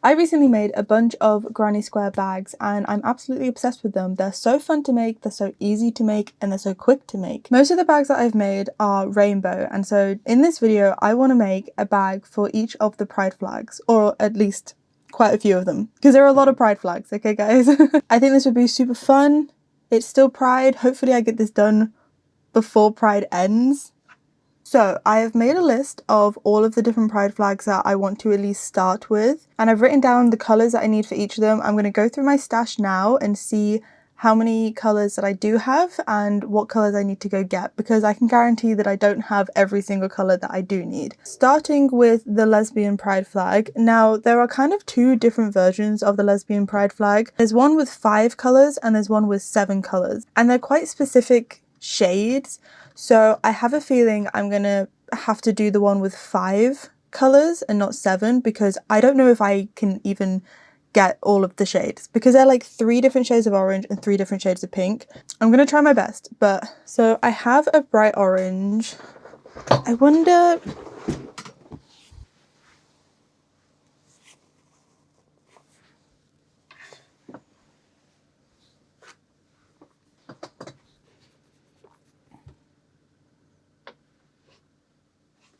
I recently made a bunch of granny square bags and I'm absolutely obsessed with them. They're so fun to make, they're so easy to make, and they're so quick to make. Most of the bags that I've made are rainbow, and so in this video I want to make a bag for each of the pride flags, or at least quite a few of them, because there are a lot of pride flags, okay guys? I think this would be super fun. It's still Pride. Hopefully I get this done before Pride ends. So I have made a list of all of the different pride flags that I want to at least start with, and I've written down the colours that I need for each of them. I'm going to go through my stash now and see how many colours that I do have and what colours I need to go get, because I can guarantee that I don't have every single colour that I do need. Starting with the lesbian pride flag. Now there are kind of two different versions of the lesbian pride flag. There's one with 5 colours and there's one with 7 colours, and they're quite specific shades. So I have a feeling I'm gonna have to do the one with 5 colours and not 7, because I don't know if I can even get all of the shades, because they're like 3 different shades of orange and 3 different shades of pink. I'm gonna try my best, but so I have a bright orange. I wonder...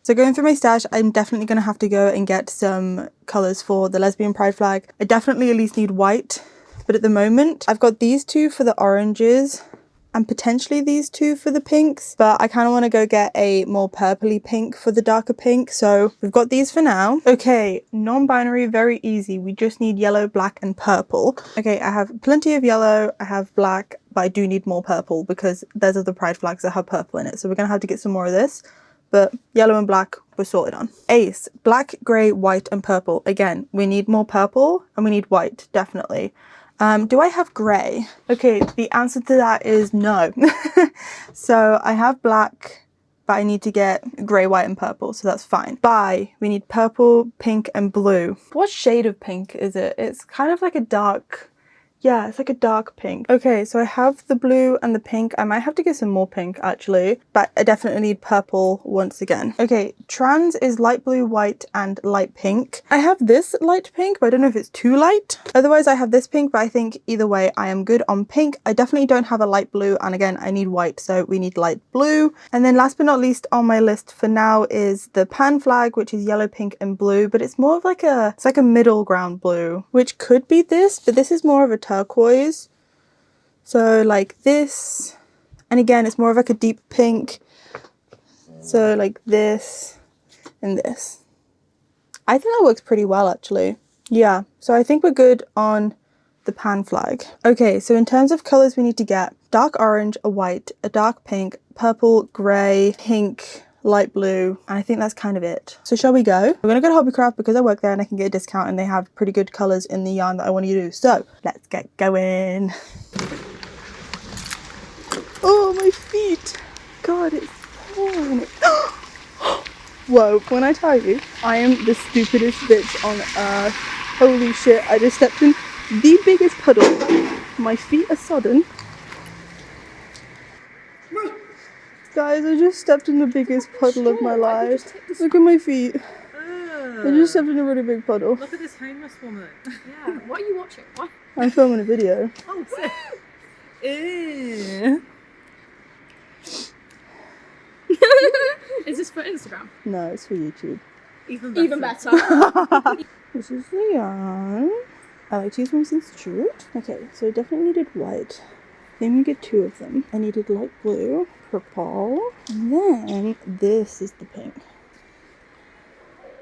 So going through my stash, I'm definitely going to have to go and get some colours for the lesbian pride flag. I definitely at least need white, but at the moment I've got these 2 for the oranges and potentially these 2 for the pinks, but I kind of want to go get a more purpley pink for the darker pink. So we've got these for now. Okay, non-binary, very easy. We just need yellow, black and purple. Okay, I have plenty of yellow, I have black, but I do need more purple because there's other pride flags that have purple in it. So we're going to have to get some more of this. But yellow and black we're sorted on. Ace, black, grey, white and purple. Again, we need more purple and we need white, definitely. Do I have grey? Okay, the answer to that is no. So I have black, but I need to get grey, white and purple, so that's fine. Bi, we need purple, pink and blue. What shade of pink is it? It's kind of like a dark... Yeah, it's like a dark pink. Okay, so I have the blue and the pink. I might have to get some more pink actually, but I definitely need purple once again. Okay, trans is light blue, white and light pink. I have this light pink, but I don't know if it's too light. Otherwise I have this pink, but I think either way I am good on pink. I definitely don't have a light blue, and again I need white, so we need light blue. And then last but not least on my list for now is the pan flag, which is yellow, pink and blue, but it's more of like a, it's like a middle ground blue, which could be this, but this is more of a turquoise, so like this, and again it's more of like a deep pink, so like this and this. I think that works pretty well actually. Yeah, so I think we're good on the pan flag. Okay, so in terms of colours we need to get dark orange, a white, a dark pink, purple, grey, pink, light blue, and I think that's kind of it. So shall we go? We're gonna go to Hobbycraft because I work there and I can get a discount and they have pretty good colours in the yarn that I want to use. So let's get going. Oh, my feet. God, it's torn. Whoa, when I tell you, I am the stupidest bitch on earth. Holy shit, I just stepped in the biggest puddle. My feet are sodden. Guys, I just stepped in the biggest puddle of my life. Look at my feet. I just stepped in a really big puddle. Look at this homeless woman. Yeah, what are you watching? What? I'm filming a video. Oh, sick. Ew. Is this for Instagram? No, it's for YouTube. Even better. This is the yarn. I like to use Women's Institute. Okay, so I definitely needed white. Then we get 2 of them. I needed light blue, purple, and then this is the pink.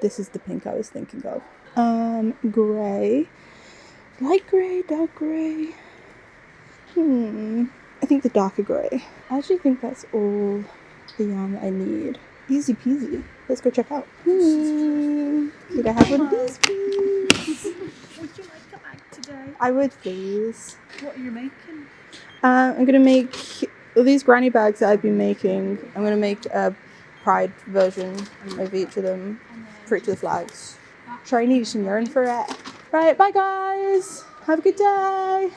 This is the pink I was thinking of. Grey, light grey, dark grey. I think the darker grey. I actually think that's all the yarn that I need. Easy peasy. Let's go check out. Could I have one of these, please? Would you like a bag today? I would, please. What are you making? I'm gonna make all these granny bags that I've been making. I'm gonna make a pride version of each of them for each of the flags. Try and use some yarn for it. Right, bye guys. Have a good day.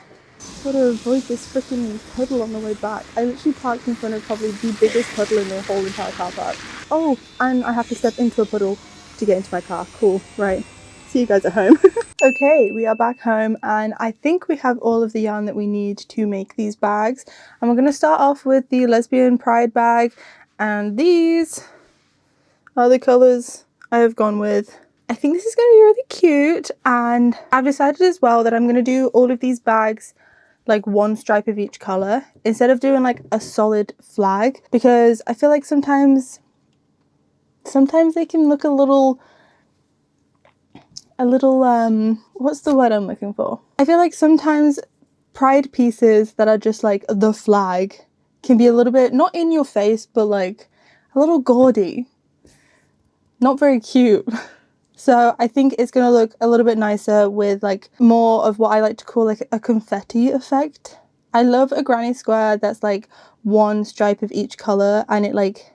Gotta avoid this freaking puddle on the way back. I literally parked in front of probably the biggest puddle in the whole entire car park. Oh, and I have to step into a puddle to get into my car. Cool, right. See you guys at home. Okay, we are back home and I think we have all of the yarn that we need to make these bags. And we're going to start off with the Lesbian Pride bag, and these are the colours I have gone with. I think this is going to be really cute, and I've decided as well that I'm going to do all of these bags like one stripe of each colour instead of doing like a solid flag, because I feel like sometimes they can look a little what's the word I'm looking for? I feel like sometimes pride pieces that are just like the flag can be a little bit, not in your face, but like a little gaudy. Not very cute. So I think it's going to look a little bit nicer with like more of what I like to call like a confetti effect. I love a granny square that's like one stripe of each colour, and it like,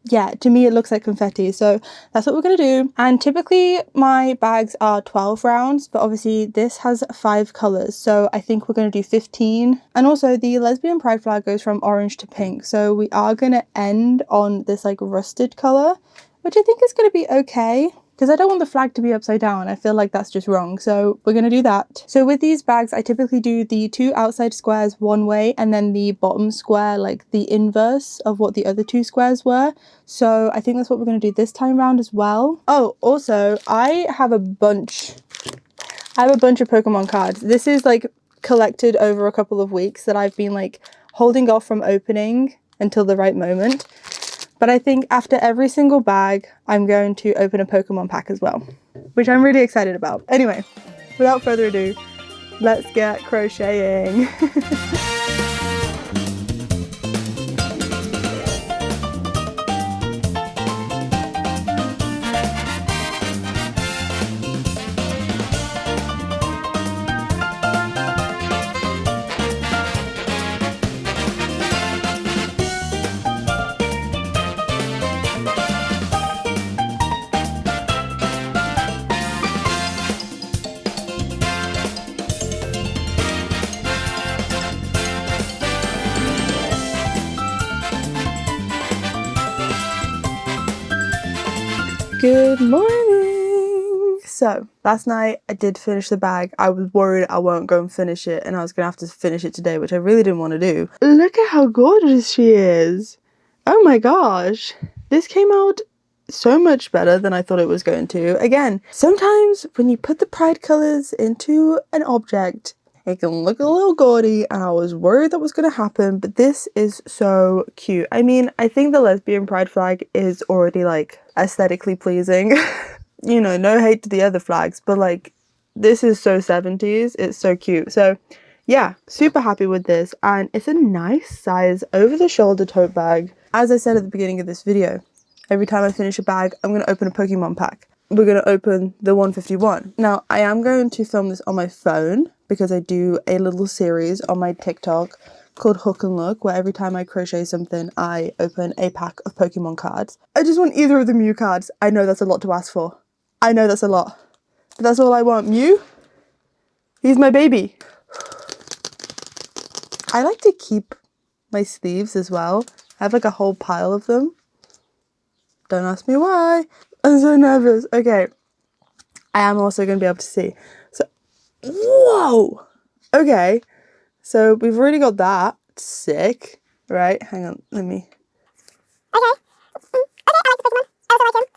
yeah, to me it looks like confetti, so that's what we're going to do. And typically my bags are 12 rounds, but obviously this has 5 colours, so I think we're going to do 15. And also the Lesbian Pride flag goes from orange to pink, so we are going to end on this like rusted colour, which I think is going to be okay, because I don't want the flag to be upside down. I feel like that's just wrong, so we're going to do that. So with these bags, I typically do the 2 outside squares one way and then the bottom square like the inverse of what the other 2 squares were. So I think that's what we're going to do this time round as well. Oh, also, I have a bunch of Pokemon cards. This is like collected over a couple of weeks that I've been like holding off from opening until the right moment. But I think after every single bag, I'm going to open a Pokemon pack as well, which I'm really excited about. Anyway, without further ado, let's get crocheting. Good morning! So, last night I did finish the bag. I was worried I won't go and finish it and I was going to have to finish it today, which I really didn't want to do. Look at how gorgeous she is! Oh my gosh! This came out so much better than I thought it was going to. Again, sometimes when you put the pride colours into an object, it can look a little gaudy, and I was worried that was going to happen, but this is so cute. I mean, I think the Lesbian Pride flag is already like aesthetically pleasing. You know, no hate to the other flags, but like this is so 70s. It's so cute. So yeah, super happy with this, and it's a nice size over the shoulder tote bag. As I said at the beginning of this video, every time I finish a bag, I'm going to open a Pokemon pack. We're going to open the 151. Now, I am going to film this on my phone because I do a little series on my TikTok called Hook and Look, where every time I crochet something, I open a pack of Pokemon cards. I just want either of the Mew cards. I know that's a lot to ask for. I know that's a lot. But that's all I want. Mew? He's my baby. I like to keep my sleeves as well. I have like a whole pile of them. Don't ask me why. I'm so nervous. Okay. I am also going to be able to see. So, whoa! Okay. So we've already got that. Sick. Right? Hang on. Let me. Okay. Okay, I like the Pokemon. I also like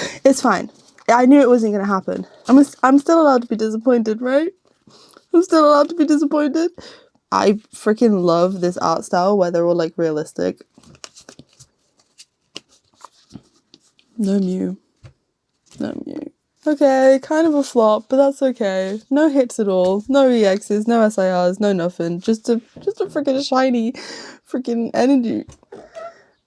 him. It's fine. I knew it wasn't going to happen. I'm still allowed to be disappointed, right? I'm still allowed to be disappointed. I freaking love this art style where they're all like realistic. No Mew. No Mew. Okay, kind of a flop, but that's okay. No hits at all. No EXs, no SIRs, no nothing. Just a freaking shiny freaking energy.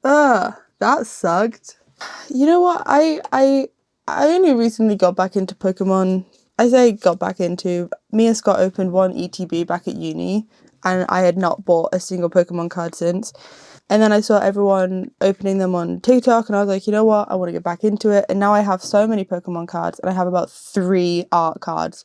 That sucked. You know what? I only recently got back into Pokemon. I say got back into. Me and Scott opened one ETB back at uni, and I had not bought a single Pokemon card since. And then I saw everyone opening them on TikTok, and I was like, you know what? I want to get back into it. And now I have so many Pokemon cards, and I have about 3 art cards.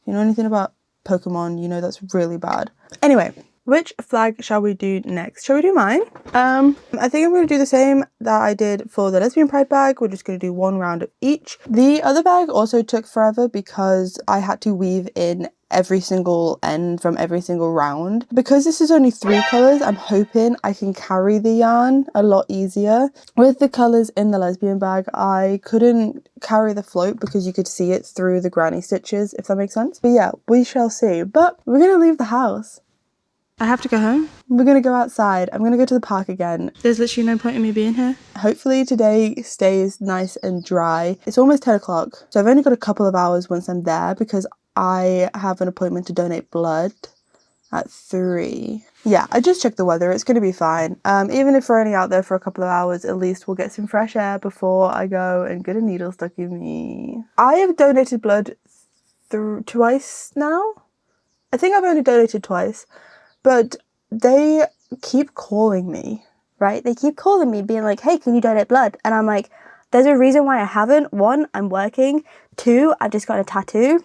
You know anything about Pokemon? You know that's really bad. Anyway, which flag shall we do next? Shall we do mine? I think I'm going to do the same that I did for the Lesbian Pride bag. We're just going to do one round of each. The other bag also took forever because I had to weave in every single end from every single round. Because this is only 3 colours, I'm hoping I can carry the yarn a lot easier. With the colours in the lesbian bag, I couldn't carry the float because you could see it through the granny stitches, if that makes sense. But yeah, we shall see. But we're gonna leave the house. I have to go home. We're gonna go outside. I'm gonna go to the park again. There's literally no point in me being here. Hopefully today stays nice and dry. It's almost 10 o'clock, so I've only got a couple of hours once I'm there because I have an appointment to donate blood at 3. Yeah, I just checked the weather. It's going to be fine. Even if we're only out there for a couple of hours, at least we'll get some fresh air before I go and get a needle stuck in me. I have donated blood twice now. I think I've only donated twice, but they keep calling me, right? They keep calling me being like, hey, can you donate blood? And I'm like, there's a reason why I haven't. 1, I'm working. 2, I've just got a tattoo.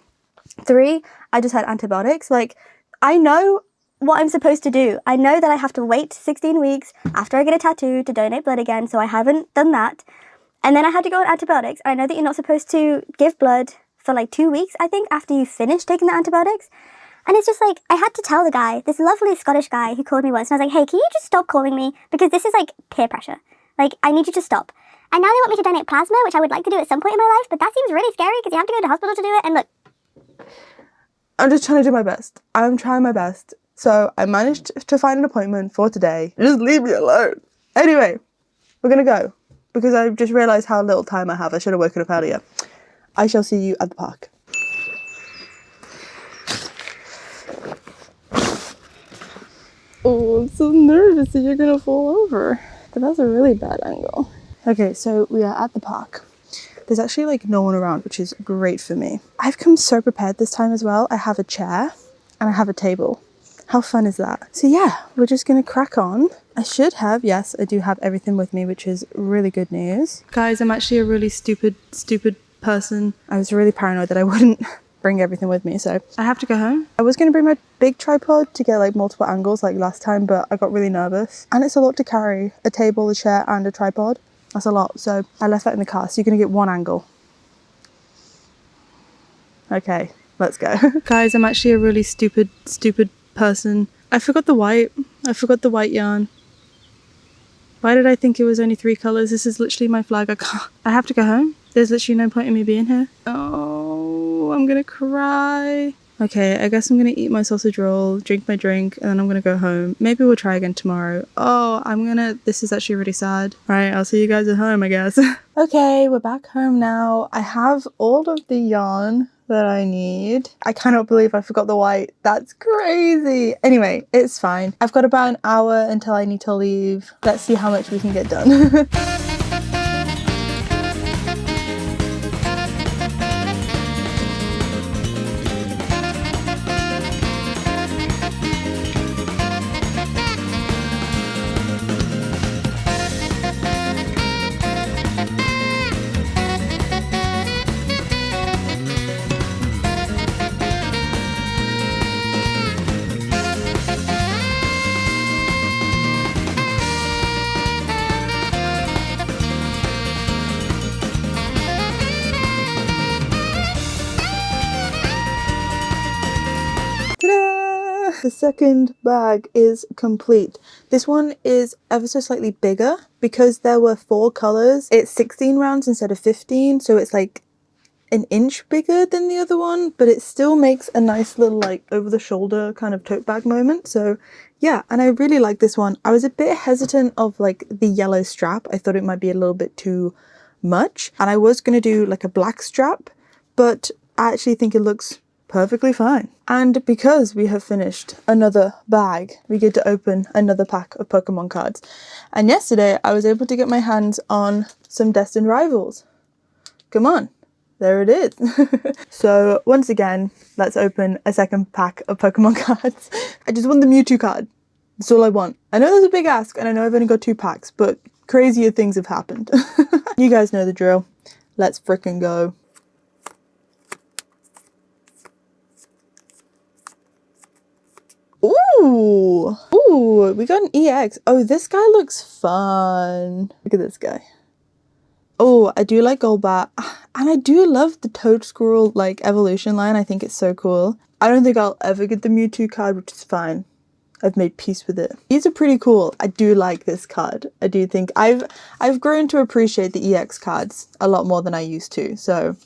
3, I just had antibiotics. Like, I know what I'm supposed to do. I know that I have to wait 16 weeks after I get a tattoo to donate blood again, so I haven't done that. And then I had to go on antibiotics. I know that you're not supposed to give blood for like 2 weeks, I think, after you finish taking the antibiotics. And it's just like, I had to tell the guy, this lovely Scottish guy who called me once, and I was like, hey, can you just stop calling me? Because this is like peer pressure. Like, I need you to stop. And now they want me to donate plasma, which I would like to do at some point in my life, but that seems really scary because you have to go to hospital to do it. And look, I'm just trying to do my best. I'm trying my best. So I managed to find an appointment for today. Just leave me alone. Anyway, we're gonna go because I just realised how little time I have. I should have woken up earlier. I shall see you at the park. Oh, I'm so nervous that you're gonna fall over. But that's a really bad angle. Okay, so we are at the park. There's actually like no one around, which is great for me. I've come so prepared this time as well. I have a chair and I have a table. How fun is that? So yeah, we're just gonna crack on. I should have, yes, I do have everything with me, which is really good news. Guys, I'm actually a really stupid person. I was really paranoid that I wouldn't bring everything with me, so I have to go home. I was gonna bring my big tripod to get like multiple angles like last time, but I got really nervous. And it's a lot to carry, a table, a chair and a tripod. That's a lot, so I left that in the car, so you're gonna get one angle. Okay, let's go. Guys, I'm actually a really stupid person. I forgot the white yarn. Why did I think it was only 3 colours? This is literally my flag. I have to go home. There's literally no point in me being here. Oh, I'm gonna cry. Okay, I guess I'm gonna eat my sausage roll, drink my drink, and then I'm gonna go home. Maybe we'll try again tomorrow. Oh, this is actually really sad. Right, I'll see you guys at home, I guess. Okay, we're back home now. I have all of the yarn that I need. I cannot believe I forgot the white. That's crazy. Anyway, it's fine. I've got about an hour until I need to leave. Let's see how much we can get done. The second bag is complete. This one is ever so slightly bigger because there were 4 colours. It's 16 rounds instead of 15, so it's like an inch bigger than the other one, but it still makes a nice little like over the shoulder kind of tote bag moment. So yeah, and I really like this one. I was a bit hesitant of like the yellow strap. I thought it might be a little bit too much, and I was going to do like a black strap, but I actually think it looks perfectly fine. And because we have finished another bag, we get to open another pack of Pokemon cards. And yesterday I was able to get my hands on some Destined Rivals. Come on, there it is. So once again, let's open a second pack of Pokemon cards. I just want the Mewtwo card. That's all I want. I know there's a big ask and I know I've only got 2 packs, but crazier things have happened. You guys know the drill. Let's frickin' go. Ooh. Ooh, we got an EX. Oh, this guy looks fun. Look at this guy. Oh, I do like Golbat. And I do love the Toad Squirrel, like, evolution line. I think it's so cool. I don't think I'll ever get the Mewtwo card, which is fine. I've made peace with it. These are pretty cool. I do like this card. I do think I've grown to appreciate the EX cards a lot more than I used to. So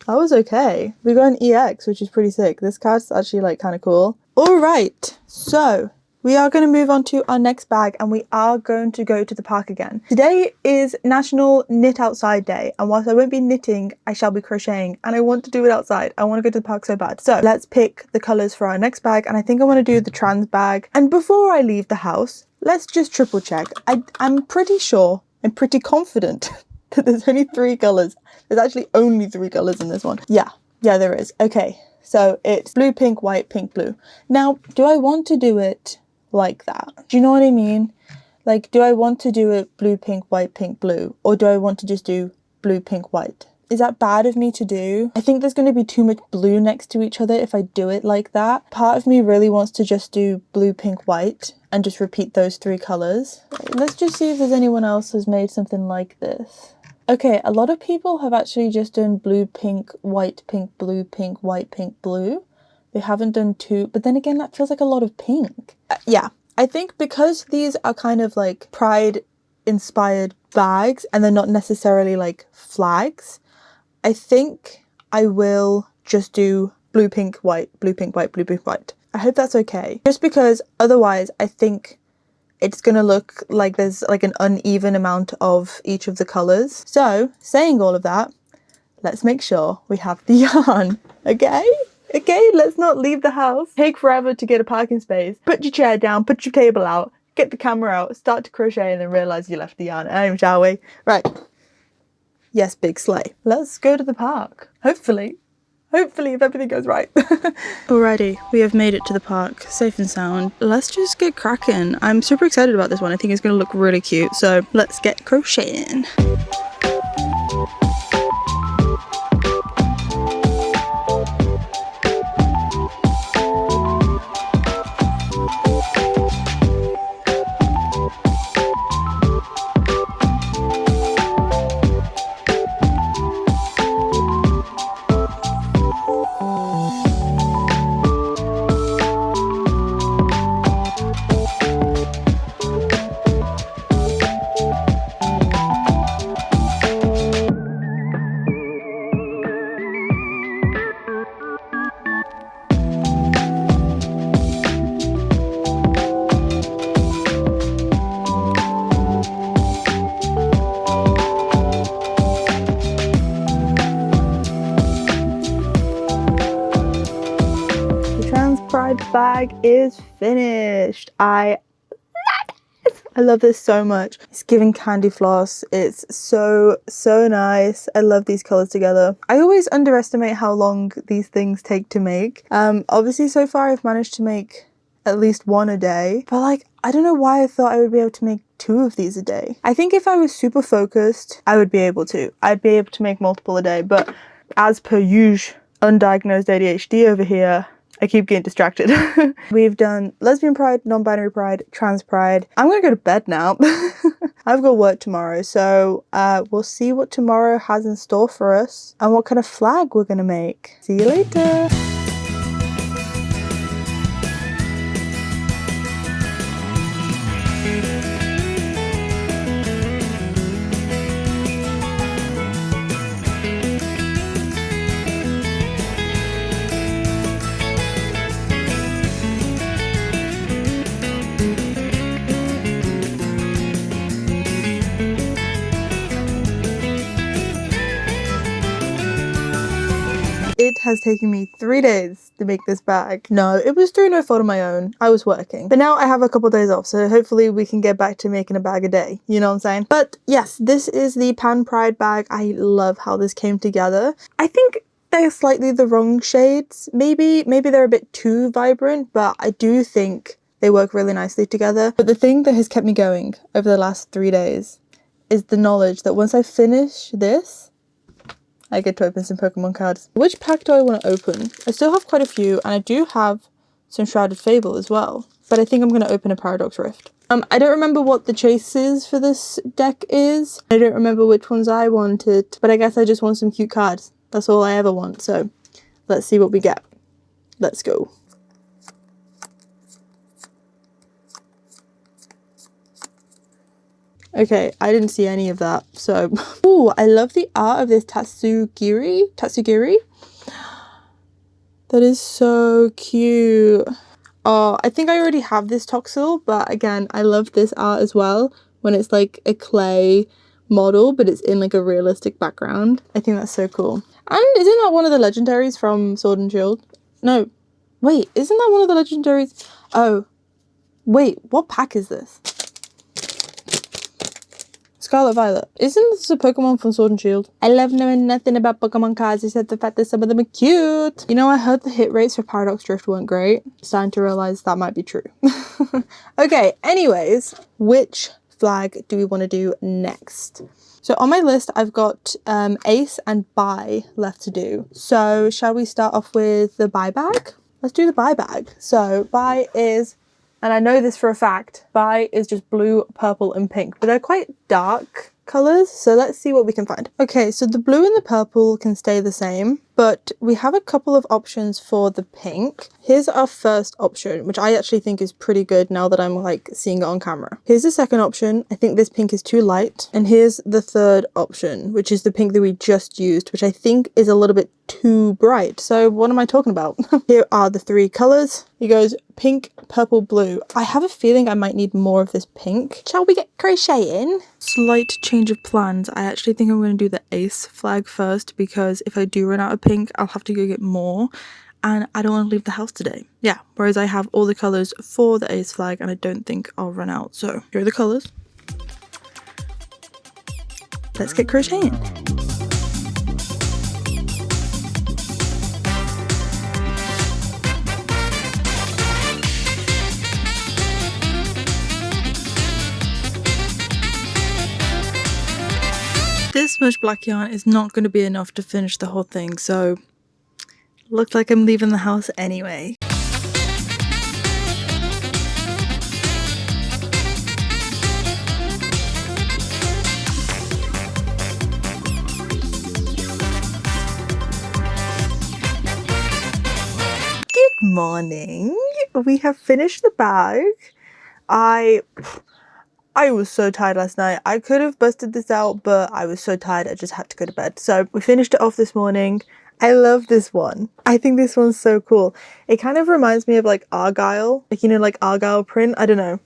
that was okay. We got an EX, which is pretty sick. This card's actually like kind of cool. All right, so we are going to move on to our next bag and we are going to go to the park again. Today is National Knit Outside Day, and whilst I won't be knitting, I shall be crocheting, and I want to do it outside. I want to go to the park so bad. So let's pick the colours for our next bag, and I think I want to do the trans bag. And before I leave the house, let's just triple check. I'm pretty sure, I'm pretty confident that there's only 3 colours. There's actually only 3 colours in this one. Yeah, there is. Okay, so it's blue, pink, white, pink, blue. Now, do I want to do it like that? Do you know what I mean? Like, do I want to do it blue, pink, white, pink, blue? Or do I want to just do blue, pink, white? Is that bad of me to do? I think there's going to be too much blue next to each other if I do it like that. Part of me really wants to just do blue, pink, white and just repeat those 3 colours. Let's just see if there's anyone else who's made something like this. Okay, a lot of people have actually just done blue, pink, white, pink, blue, pink, white, pink, blue. They haven't done 2, but then again, that feels like a lot of pink. Yeah, I think because these are kind of like pride inspired bags and they're not necessarily like flags, I think I will just do blue, pink, white, blue, pink, white, blue, pink, white. I hope that's okay. Just because otherwise I think it's gonna look like there's like an uneven amount of each of the colours. So, saying all of that, let's make sure we have the yarn, okay? Okay, let's not leave the house. Take forever to get a parking space. Put your chair down, put your table out, get the camera out, start to crochet and then realise you left the yarn at home, shall we? Right. Yes, big sleigh. Let's go to the park. Hopefully, if everything goes right. Alrighty, we have made it to the park, safe and sound. Let's just get cracking. I'm super excited about this one. I think it's gonna look really cute. So let's get crocheting. Pride bag is finished. I love this so much. It's giving candy floss. It's so nice. I love these colors together. I always underestimate how long these things take to make. Obviously so far I've managed to make at least 1 a day, but like I don't know why I thought I would be able to make 2 of these a day. I think if I was super focused I would be able to. I'd be able to make multiple a day, but as per usual, undiagnosed ADHD over here, I keep getting distracted. We've done lesbian pride, non-binary pride, trans pride. I'm gonna go to bed now. I've got work tomorrow, so we'll see what tomorrow has in store for us and what kind of flag we're gonna make. See you later. It has taken me 3 days to make this bag. No, it was through no fault of my own. I was working. But now I have a couple of days off, so hopefully we can get back to making a bag a day. You know what I'm saying? But yes, this is the Pan Pride bag. I love how this came together. I think they're slightly the wrong shades. Maybe they're a bit too vibrant, but I do think they work really nicely together. But the thing that has kept me going over the last 3 days is the knowledge that once I finish this, I get to open some Pokemon cards. Which pack do I want to open? I still have quite a few, and I do have some Shrouded Fable as well. but I think I'm going to open a Paradox Rift. I don't remember what the chases for this deck is. I don't remember which ones I wanted, but I guess I just want some cute cards. That's all I ever want, so let's see what we get. Let's go. Okay, I didn't see any of that, so... Ooh, I love the art of this Tatsugiri. That is so cute. Oh, I think I already have this Toxel, but again, I love this art as well, when it's like a clay model, but it's in like a realistic background. I think that's so cool. And isn't that one of the legendaries from Sword and Shield? No, wait, isn't that one of the legendaries? Oh, wait, what pack is this? Scarlet Violet. Isn't this a Pokemon from Sword and Shield? I love knowing nothing about Pokemon cards except the fact that some of them are cute. You know, I heard the hit rates for Paradox Drift weren't great. Starting to realize that might be true. Okay, anyways, which flag do we want to do next? So on my list, I've got Ace and Buy left to do. So shall we start off with the Buy bag? Let's do the Buy bag. So Buy is... and I know this for a fact, Buy is just blue, purple and pink, but they're quite dark colours, so let's see what we can find. Okay, so the blue and the purple can stay the same, but we have a couple of options for the pink. Here's our first option, which I actually think is pretty good now that I'm like seeing it on camera. Here's the second option. I think this pink is too light. And here's the third option, which is the pink that we just used, which I think is a little bit too bright. So what am I talking about? Here are the three colours. It goes pink, purple, blue. I have a feeling I might need more of this pink. Shall we get crocheting? Slight change of plans. I actually think I'm going to do the Ace flag first, because if I do run out of pink, I'll have to go get more. And I don't want to leave the house today. Yeah, whereas I have all the colours for the Ace flag and I don't think I'll run out. So here are the colours. Let's get crocheting. This much black yarn is not going to be enough to finish the whole thing, so looks like I'm leaving the house anyway. Good morning. We have finished the bag. I was so tired last night. I could have busted this out, but I was so tired I just had to go to bed. So we finished it off this morning. I love this one. I think this one's so cool. It kind of reminds me of like Argyle, like, you know, like Argyle print. I don't know,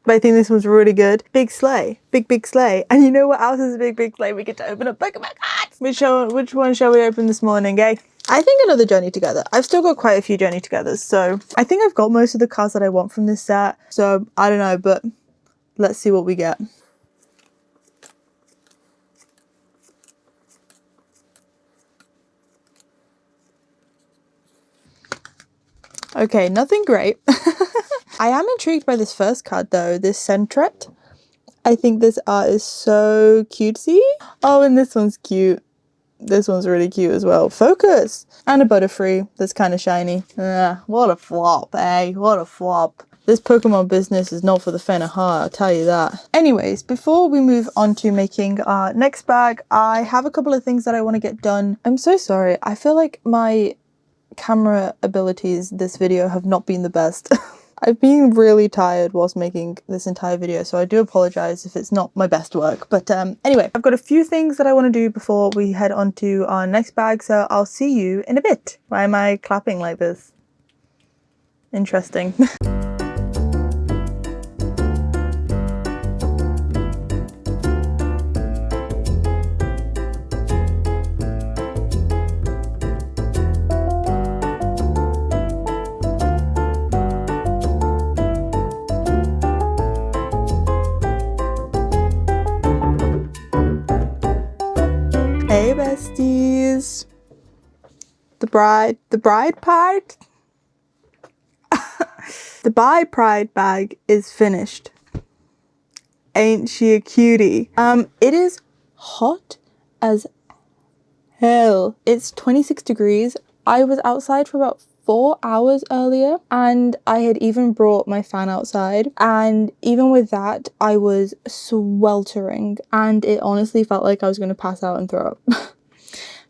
but I think this one's really good. Big sleigh, big sleigh. And you know what else is a big sleigh? We get to open up Pokemon cards. Which one shall we open this morning, eh? I think another Journey Together. I've still got quite a few Journey Togethers, so I think I've got most of the cards that I want from this set. So I don't know, but let's see what we get. Okay, nothing great. I am intrigued by this first card though, this Centret. I think this art is so cutesy. Oh, and this one's cute. This one's really cute as well. Focus! And a Butterfree that's kind of shiny. What a flop, eh? What a flop. This Pokemon business is not for the faint of heart, I'll tell you that. Anyways, before we move on to making our next bag, I have a couple of things that I want to get done. I'm so sorry. I feel like my camera abilities this video have not been the best. I've been really tired whilst making this entire video, so I do apologize if it's not my best work. But anyway, I've got a few things that I want to do before we head on to our next bag, so I'll see you in a bit. Why am I clapping like this? Interesting. Hey besties, the bride part? The Buy Pride bag is finished. Ain't she a cutie? It is hot as hell. It's 26 degrees. I was outside for about 4 hours earlier, and I had even brought my fan outside, and even with that I was sweltering and it honestly felt like I was going to pass out and throw up.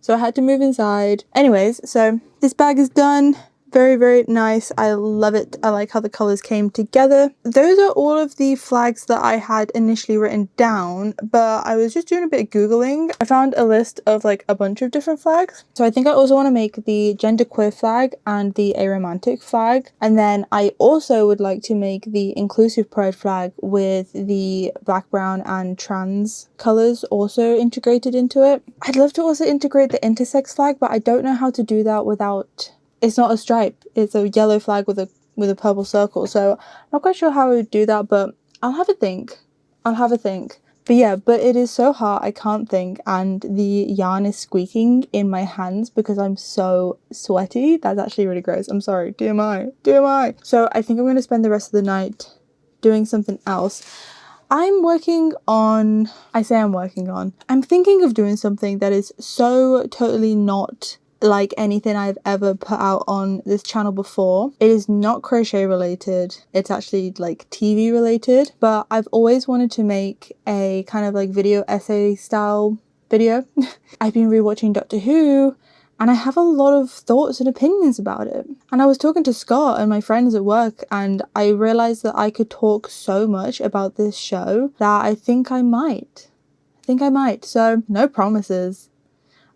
So I had to move inside. Anyways, so this bag is done. Very, very nice. I love it. I like how the colors came together. Those are all of the flags that I had initially written down, but I was just doing a bit of Googling. I found a list of like a bunch of different flags. So I think I also want to make the genderqueer flag and the aromantic flag. And then I also would like to make the inclusive pride flag with the black, brown and trans colors also integrated into it. I'd love to also integrate the intersex flag, but I don't know how to do that without... It's not a stripe, it's a yellow flag with a purple circle, so I'm not quite sure how I would do that, but I'll have a think. But yeah, but it is so hot I can't think, and the yarn is squeaking in my hands because I'm so sweaty. That's actually really gross. I'm sorry. TMI. So I think I'm going to spend the rest of the night doing something else. I'm thinking of doing something that is so totally not like anything I've ever put out on this channel before. It is not crochet related, it's actually like TV related, but I've always wanted to make a kind of like video essay style video. I've been rewatching Doctor Who and I have a lot of thoughts and opinions about it. And I was talking to Scott and my friends at work and I realised that I could talk so much about this show that I think I might. So no promises.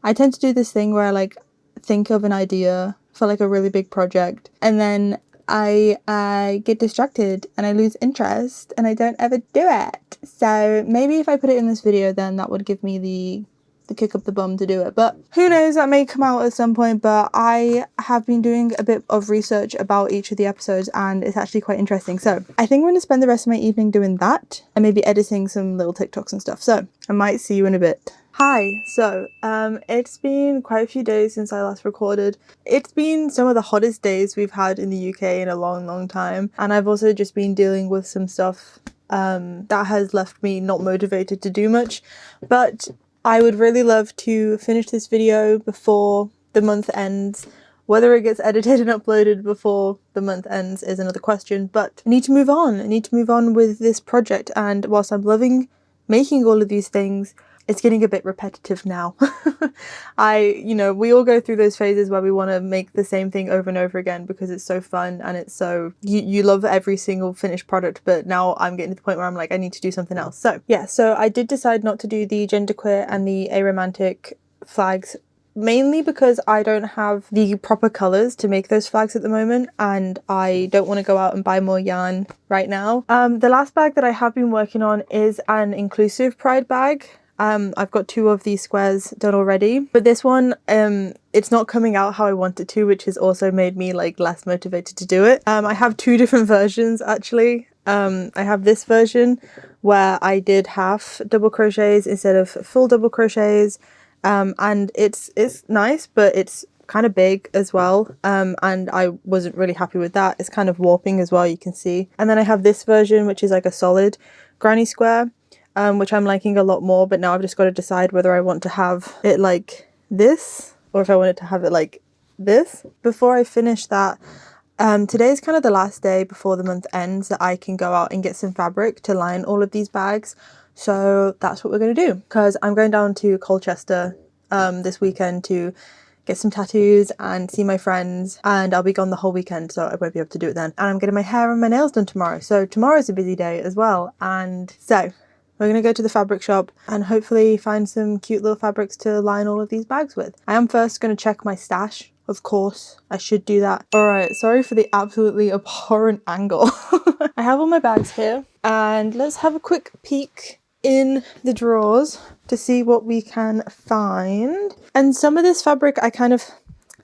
I tend to do this thing where I like think of an idea for like a really big project and then I get distracted and I lose interest and I don't ever do it. So maybe if I put it in this video, then that would give me the kick up the bum to do it. But who knows, that may come out at some point. But I have been doing a bit of research about each of the episodes and it's actually quite interesting. So I think I'm going to spend the rest of my evening doing that and maybe editing some little TikToks and stuff. So I might see you in a bit. Hi, so it's been quite a few days since I last recorded. It's been some of the hottest days we've had in the UK in a long time, and I've also just been dealing with some stuff that has left me not motivated to do much, but I would really love to finish this video before the month ends. Whether it gets edited and uploaded before the month ends is another question, but I need to move on with this project, and whilst I'm loving making all of these things, it's getting a bit repetitive now. We all go through those phases where we want to make the same thing over and over again because it's so fun and it's so, you love every single finished product, but now I'm getting to the point where I'm like, I need to do something else. So yeah, so I did decide not to do the genderqueer and the aromantic flags, mainly because I don't have the proper colours to make those flags at the moment and I don't want to go out and buy more yarn right now. The last bag that I have been working on is an inclusive pride bag. I've got 2 of these squares done already, but this one, it's not coming out how I want it to, which has also made me like less motivated to do it. I have 2 different versions actually. I have this version where I did half double crochets instead of full double crochets, and it's nice, but it's kind of big as well, and I wasn't really happy with that. It's kind of warping as well, you can see. And then I have this version, which is like a solid granny square, which I'm liking a lot more, but now I've just got to decide whether I want to have it like this or if I want it to have it like this. Before I finish that, today's kind of the last day before the month ends that I can go out and get some fabric to line all of these bags. So that's what we're going to do, because I'm going down to Colchester this weekend to get some tattoos and see my friends, and I'll be gone the whole weekend, so I won't be able to do it then. And I'm getting my hair and my nails done tomorrow, so tomorrow's a busy day as well. And so we're going to go to the fabric shop and hopefully find some cute little fabrics to line all of these bags with. I am first going to check my stash. Of course, I should do that. Alright, sorry for the absolutely abhorrent angle. I have all my bags here and let's have a quick peek in the drawers to see what we can find. And some of this fabric I kind of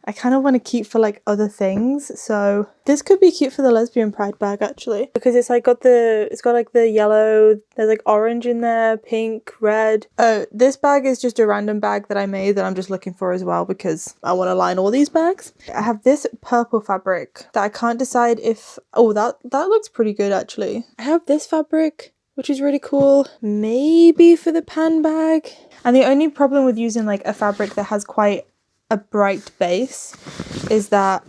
want to keep for like other things, so this could be cute for the Lesbian Pride bag actually, because it's like it's got like the yellow, there's like orange in there, pink, red. Oh, this bag is just a random bag that I made that I'm just looking for as well because I want to line all these bags. I have this purple fabric that I can't decide if, oh, that looks pretty good actually. I have this fabric which is really cool, maybe for the pan bag. And the only problem with using like a fabric that has quite a bright base is that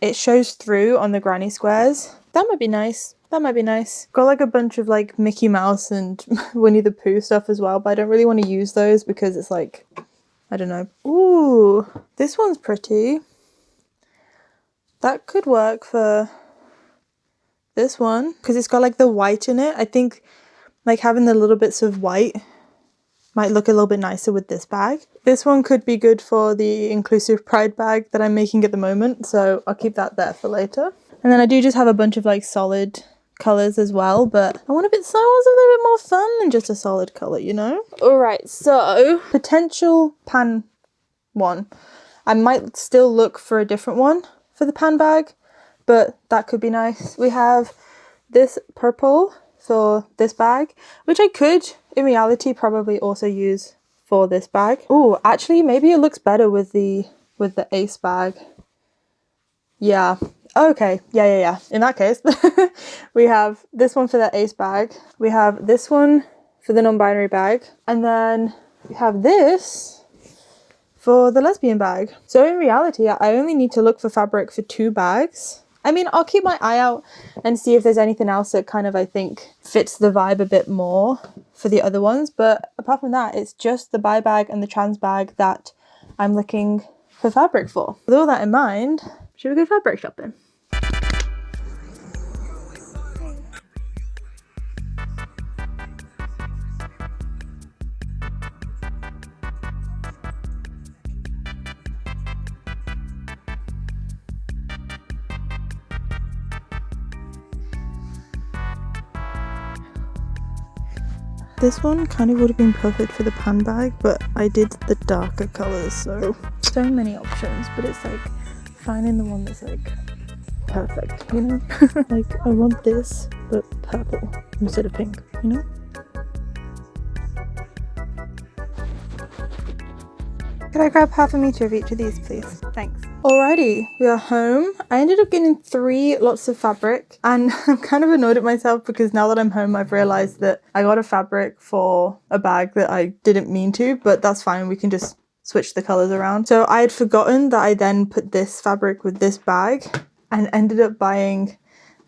it shows through on the granny squares. That might be nice. That might be nice. Got like a bunch of like Mickey Mouse and Winnie the Pooh stuff as well, but I don't really want to use those because it's like, I don't know. Ooh, this one's pretty. That could work for this one because it's got like the white in it. I think like having the little bits of white might look a little bit nicer with this bag. This one could be good for the inclusive pride bag that I'm making at the moment, so I'll keep that there for later. And then I do just have a bunch of like solid colors as well, but I want something a little bit more fun than just a solid color, you know? All right, so potential pan one. I might still look for a different one for the pan bag, but that could be nice. We have this purple for this bag, which I could in reality probably also use for this bag. Oh, actually maybe it looks better with the ace bag. Yeah. Okay. Yeah. In that case, we have this one for the ace bag. We have this one for the non-binary bag. And then we have this for the lesbian bag. So in reality, I only need to look for fabric for 2 bags. I mean, I'll keep my eye out and see if there's anything else that kind of, I think, fits the vibe a bit more for the other ones. But apart from that, it's just the bi bag and the trans bag that I'm looking for fabric for. With all that in mind, should we go fabric shopping? This one kind of would have been perfect for the pan bag, but I did the darker colours, so many options, but it's like finding the one that's like perfect, you know? Like I want this, but purple instead of pink, you know? Could I grab half a meter of each of these, please? Thanks. Alrighty, we are home. I ended up getting 3 lots of fabric, and I'm kind of annoyed at myself because now that I'm home, I've realized that I got a fabric for a bag that I didn't mean to, but that's fine. We can just switch the colors around. So I had forgotten that I then put this fabric with this bag and ended up buying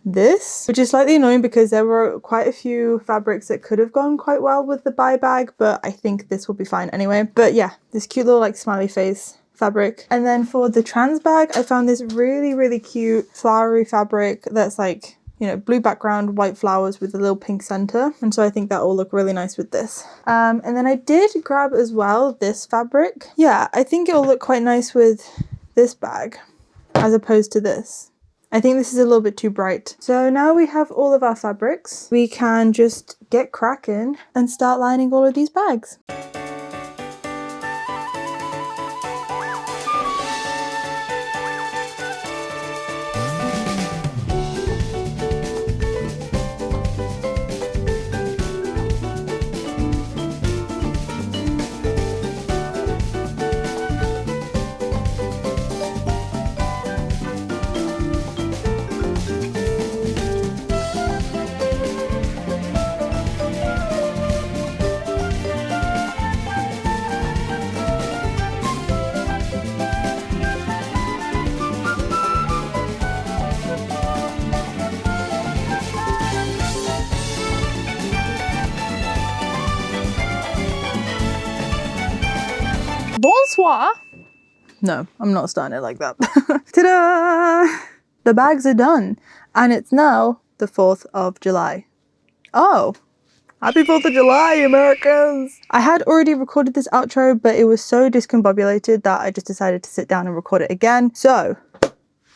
this, which is slightly annoying because there were quite a few fabrics that could have gone quite well with the bi bag, but I think this will be fine anyway. But yeah, this cute little like smiley face fabric. And then for the trans bag, I found this really cute flowery fabric that's like, you know, blue background, white flowers with a little pink center. And so I think that will look really nice with this. And then I did grab as well this fabric. Yeah, I think it'll look quite nice with this bag as opposed to this. I think this is a little bit too bright. So now we have all of our fabrics. We can just get cracking and start lining all of these bags. Bonsoir. No, I'm not starting it like that. Ta-da! The bags are done and it's now the 4th of July. Oh, happy 4th of July, Americans! I had already recorded this outro, but it was so discombobulated that I just decided to sit down and record it again. So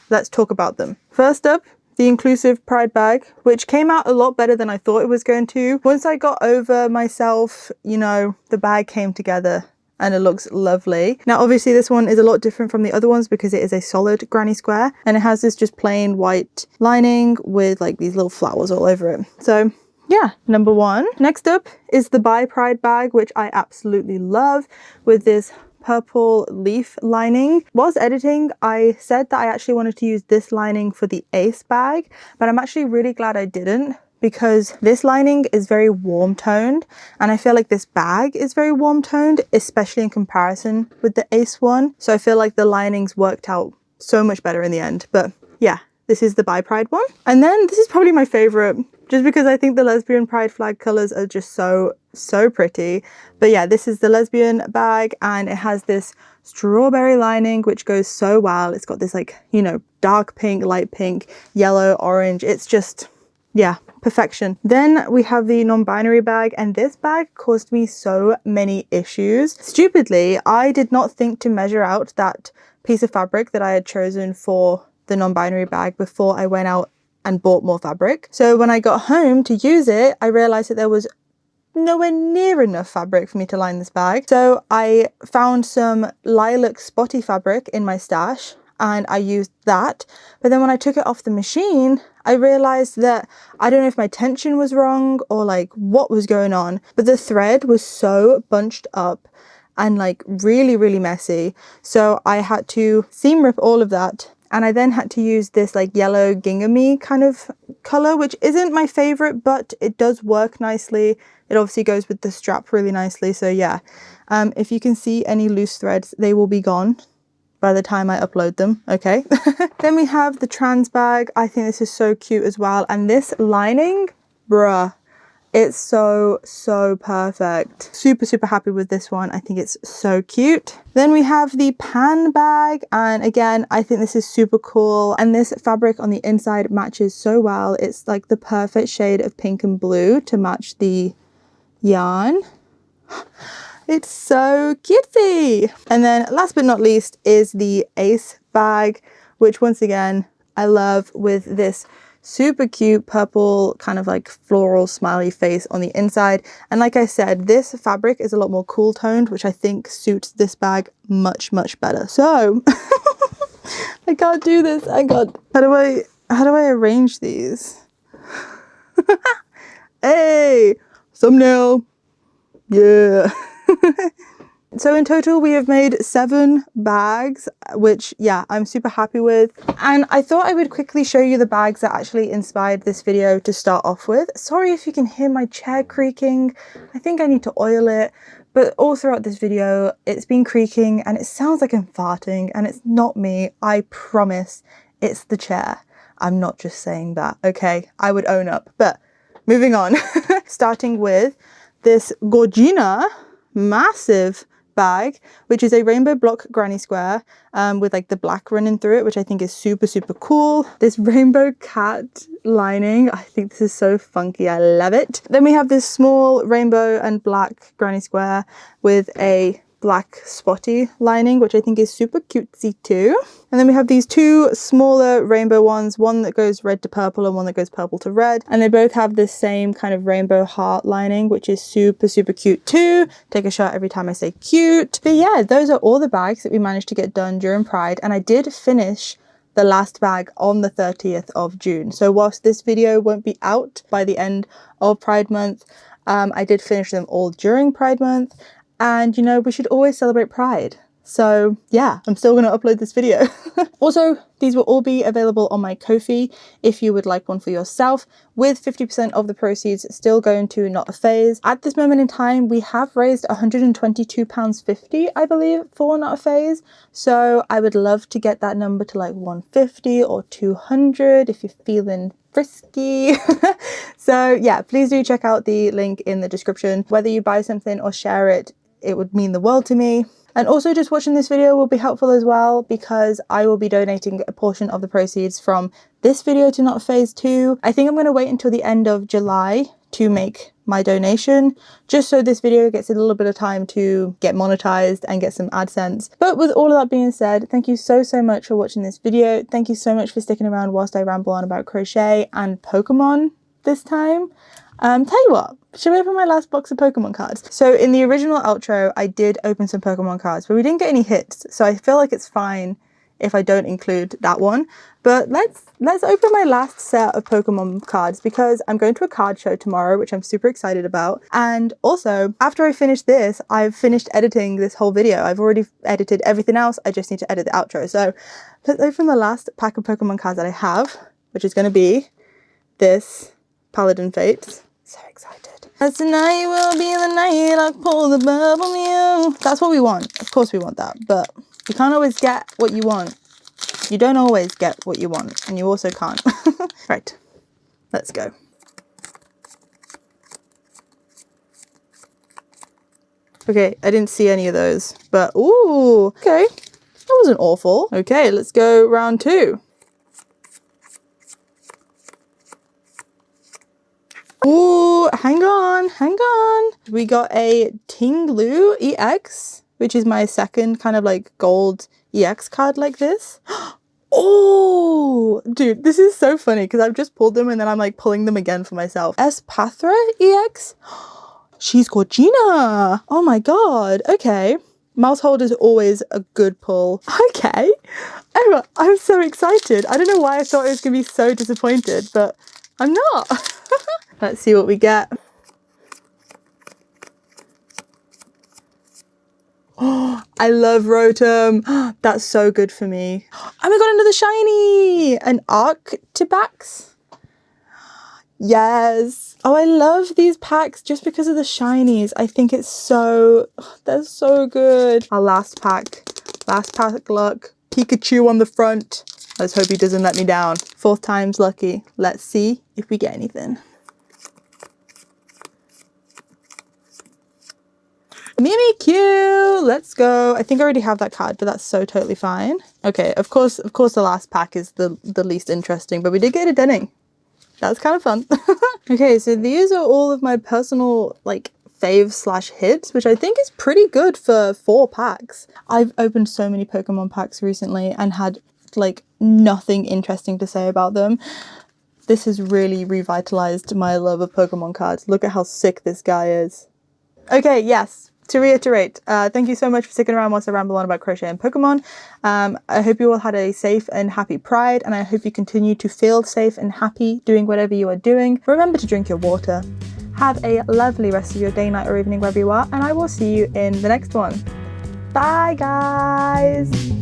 let's talk about them. First up, the inclusive pride bag, which came out a lot better than I thought it was going to. Once I got over myself, you know, the bag came together and it looks lovely. Now obviously this one is a lot different from the other ones because it is a solid granny square and it has this just plain white lining with like these little flowers all over it. So yeah, number 1. Next up is the bi pride bag, which I absolutely love, with this purple leaf lining. Whilst editing, I said that I actually wanted to use this lining for the ace bag, but I'm actually really glad I didn't because this lining is very warm toned, and I feel like this bag is very warm toned, especially in comparison with the Ace one. So I feel like the linings worked out so much better in the end. But yeah, this is the Bi Pride one. And then this is probably my favorite, just because I think the Lesbian Pride flag colors are just so pretty. But yeah, this is the lesbian bag, and it has this strawberry lining which goes so well. It's got this, like, you know, dark pink, light pink, yellow, orange. It's just, yeah, perfection. Then we have the non-binary bag, and this bag caused me so many issues. Stupidly, I did not think to measure out that piece of fabric that I had chosen for the non-binary bag before I went out and bought more fabric. So when I got home to use it, I realized that there was nowhere near enough fabric for me to line this bag. So I found some lilac spotty fabric in my stash, and I used that. But then when I took it off the machine, I realized that I don't know if my tension was wrong or like what was going on, but the thread was so bunched up and like really messy. So I had to seam rip all of that, and I then had to use this like yellow gingham-y kind of color, which isn't my favorite, but it does work nicely. It obviously goes with the strap really nicely. So yeah, if you can see any loose threads, they will be gone by the time I upload them, okay? Then we have the trans bag. I think this is so cute as well. And this lining, bruh, it's so perfect. Super happy with this one. I think it's so cute. Then we have the pan bag, and again, I think this is super cool, and this fabric on the inside matches so well. It's like the perfect shade of pink and blue to match the yarn. It's so cutesy. And then last but not least is the Ace bag, which once again I love, with this super cute purple kind of like floral smiley face on the inside. And like I said, this fabric is a lot more cool toned, which I think suits this bag much better. So I can't do this. I got, how do I arrange these? Hey, thumbnail. Yeah. So in total we have made 7 bags, which yeah, I'm super happy with. And I thought I would quickly show you the bags that actually inspired this video to start off with. Sorry if you can hear my chair creaking. I think I need to oil it. But all throughout this video, it's been creaking and it sounds like I'm farting, and it's not me. I promise it's the chair. I'm not just saying that, okay? I would own up. But moving on, starting with this Gorgina massive bag, which is a rainbow block granny square with like the black running through it, which I think is super cool. This rainbow cat lining, I think this is so funky. I love it. Then we have this small rainbow and black granny square with a black spotty lining, which I think is super cutesy too. And then we have these 2 smaller rainbow ones, one that goes red to purple and one that goes purple to red, and they both have this same kind of rainbow heart lining, which is super cute too. Take a shot every time I say cute. But yeah, those are all the bags that we managed to get done during Pride, and I did finish the last bag on the 30th of June. So whilst this video won't be out by the end of Pride month, I did finish them all during Pride month. And you know, we should always celebrate Pride. So yeah, I'm still going to upload this video. Also, these will all be available on my Ko-fi if you would like one for yourself, with 50% of the proceeds still going to Not a Phase. At this moment in time, we have raised £122.50, I believe, for Not a Phase. So I would love to get that number to like 150 or 200 if you're feeling frisky. So yeah, please do check out the link in the description. Whether you buy something or share it, it would mean the world to me. And also just watching this video will be helpful as well, because I will be donating a portion of the proceeds from this video to Not Phase 2. I think I'm going to wait until the end of July to make my donation, just so this video gets a little bit of time to get monetized and get some AdSense. But with all of that being said, thank you so much for watching this video. Thank you so much for sticking around whilst I ramble on about crochet and Pokemon this time. Tell you what, should we open my last box of Pokemon cards? So in the original outro, I did open some Pokemon cards, but we didn't get any hits. So I feel like it's fine if I don't include that one. But let's open my last set of Pokemon cards, because I'm going to a card show tomorrow, which I'm super excited about. And also, after I finish this, I've finished editing this whole video. I've already edited everything else. I just need to edit the outro. So let's open the last pack of Pokemon cards that I have, which is going to be this Paladin Fates. So excited. As tonight will be the night I pull the bubble you. That's what we want. Of course we want that, but you can't always get what you want. You don't always get what you want, and you also can't. Right, let's go. Okay, I didn't see any of those, but ooh, okay. That wasn't awful. Okay, let's go round 2. Ooh, hang on. We got a Tinglu EX, which is my second kind of like gold EX card like this. Oh, dude, this is so funny because I've just pulled them and then I'm like pulling them again for myself. Espathra EX. She's Gorgina. Oh my god. Okay. Mousehold is always a good pull. Okay. Oh, I'm so excited. I don't know why I thought I was going to be so disappointed, but I'm not. Let's see what we get. Oh, I love Rotom. That's so good for me. Oh my god, another shiny! An Arctibax. Yes. Oh, I love these packs just because of the shinies. I think it's so, they're so good. Our last pack luck. Pikachu on the front. Let's hope he doesn't let me down. 4th time's lucky. Let's see if we get anything. Mimikyu, let's go. I think I already have that card, but that's so totally fine. Okay, of course the last pack is the least interesting, but we did get a Denning. That was kind of fun. Okay, so these are all of my personal like fave / hits, which I think is pretty good for 4 packs. I've opened so many Pokemon packs recently and had like nothing interesting to say about them. This has really revitalized my love of Pokemon cards. Look at how sick this guy is. Okay, yes. To reiterate, thank you so much for sticking around whilst I ramble on about crochet and Pokemon. I hope you all had a safe and happy Pride, and I hope you continue to feel safe and happy doing whatever you are doing. Remember to drink your water. Have a lovely rest of your day, night, or evening wherever you are, and I will see you in the next one. Bye, guys!